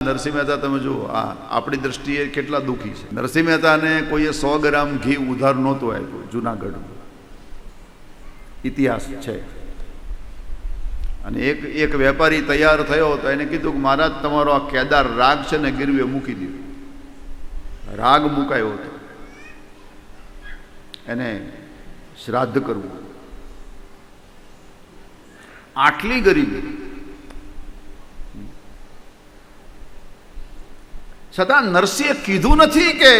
નરસિંહ મહેતા તમે જુઓ, આપણી દ્રષ્ટિએ કેટલા દુઃખી છે. નરસિંહ મહેતાને કોઈએ 100 ગ્રામ ઘી ઉધાર નહોતું આપ્યું. જુનાગઢ ઇતિહાસ છે. અને એક વેપારી તૈયાર થયો તો એને કીધું કે મહારાજ તમારો આ કેદાર રાગ છે ને ગીરવે મૂકી દીધું. રાગ મુકાયો હતો, એને શ્રાદ્ધ કરવું. આટલી ગરીબી છતાં નરસિંહે કીધું નથી કે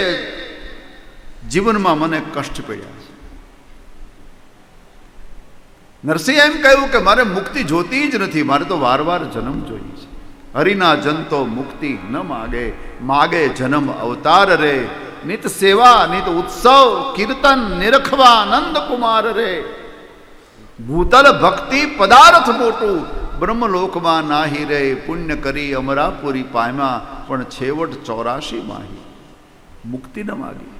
જીવનમાં મને કષ્ટ પડ્યા છે. નરસિંહે એમ કહ્યું કે મારે મુક્તિ જોતી જ નથી, મારે તો વારવાર જન્મ જોઈએ છે. હરિના જન તો મુક્તિ ન માગે, માગે જન્મ અવતાર રે. નિત સેવા નિત ઉત્સવ કીર્તન નિરખવા નંદ કુમાર રે. ભૂતલ ભક્તિ પદાર્થ મોટું, બ્રહ્મલોકમાં નાહી રે. પુણ્ય કરી અમરાપુરી પામ્યા, પણ છેવટ 84 માહી. મુક્તિ ન માગી,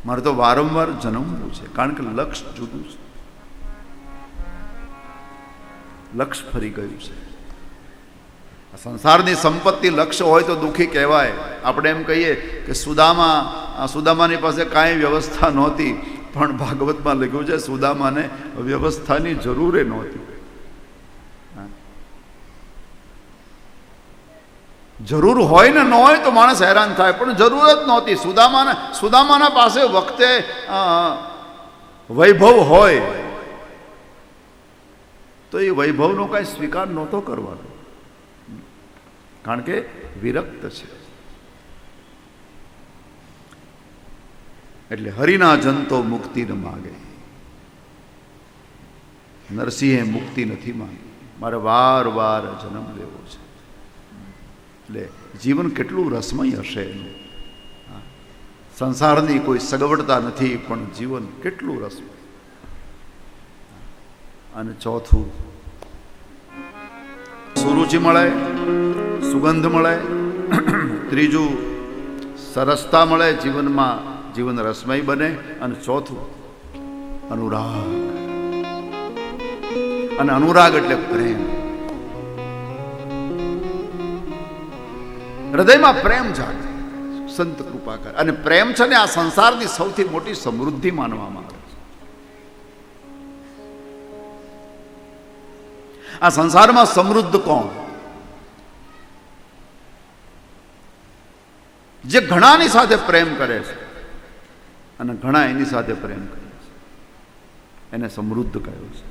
મારે તો વારંવાર જન્મવું છે. કારણ કે લક્ષ્ય જુદું છે, લક્ષ્ય ફરી ગયું છે. સંસારની સંપત્તિ લક્ષ્ય હોય તો દુઃખી કહેવાય. આપણે એમ કહીએ કે સુદામાની પાસે કાંઈ વ્યવસ્થા નહોતી, પણ ભાગવતમાં લખ્યું છે સુદામાને વ્યવસ્થાની જરૂર નહોતી. જરૂર હોય ને ન હોય તો માણસ હેરાન થાય, પણ જરૂર જ નહોતી. સુદામાના પાસે વખતે વૈભવ હોય તો એ વૈભવનો કાંઈ સ્વીકાર નહોતો કરવાનો, કારણ કે વિરક્ત છે. એટલે હરિના જન તો મુક્તિ ન માગે. નરસિંહે મુક્તિ નથી માંગી, મારે વાર જન્મ લેવો છે. એટલે જીવન કેટલું રસમય હશે એનું. સંસારની કોઈ સગવડતા નથી, પણ જીવન કેટલું રસમય. અને ચોથું, સુરુચિ મળે, સુગંધ મળે. ત્રીજું, સરસતા મળે જીવનમાં, જીવન રસમય બને. અને ચોથું, અનુરાગ. અને અનુરાગ એટલે પ્રેમ. હૃદયમાં પ્રેમ જાગે, સંત કૃપા કરે. અને પ્રેમ છે ને આ સંસારની સૌથી મોટી સમૃદ્ધિ માનવામાં આવે છે. આ સંસારમાં સમૃદ્ધ કોણ? જે ઘણાની સાથે પ્રેમ કરે છે અને ઘણા એની સાથે પ્રેમ કરે છે, એને સમૃદ્ધ કહ્યું છે.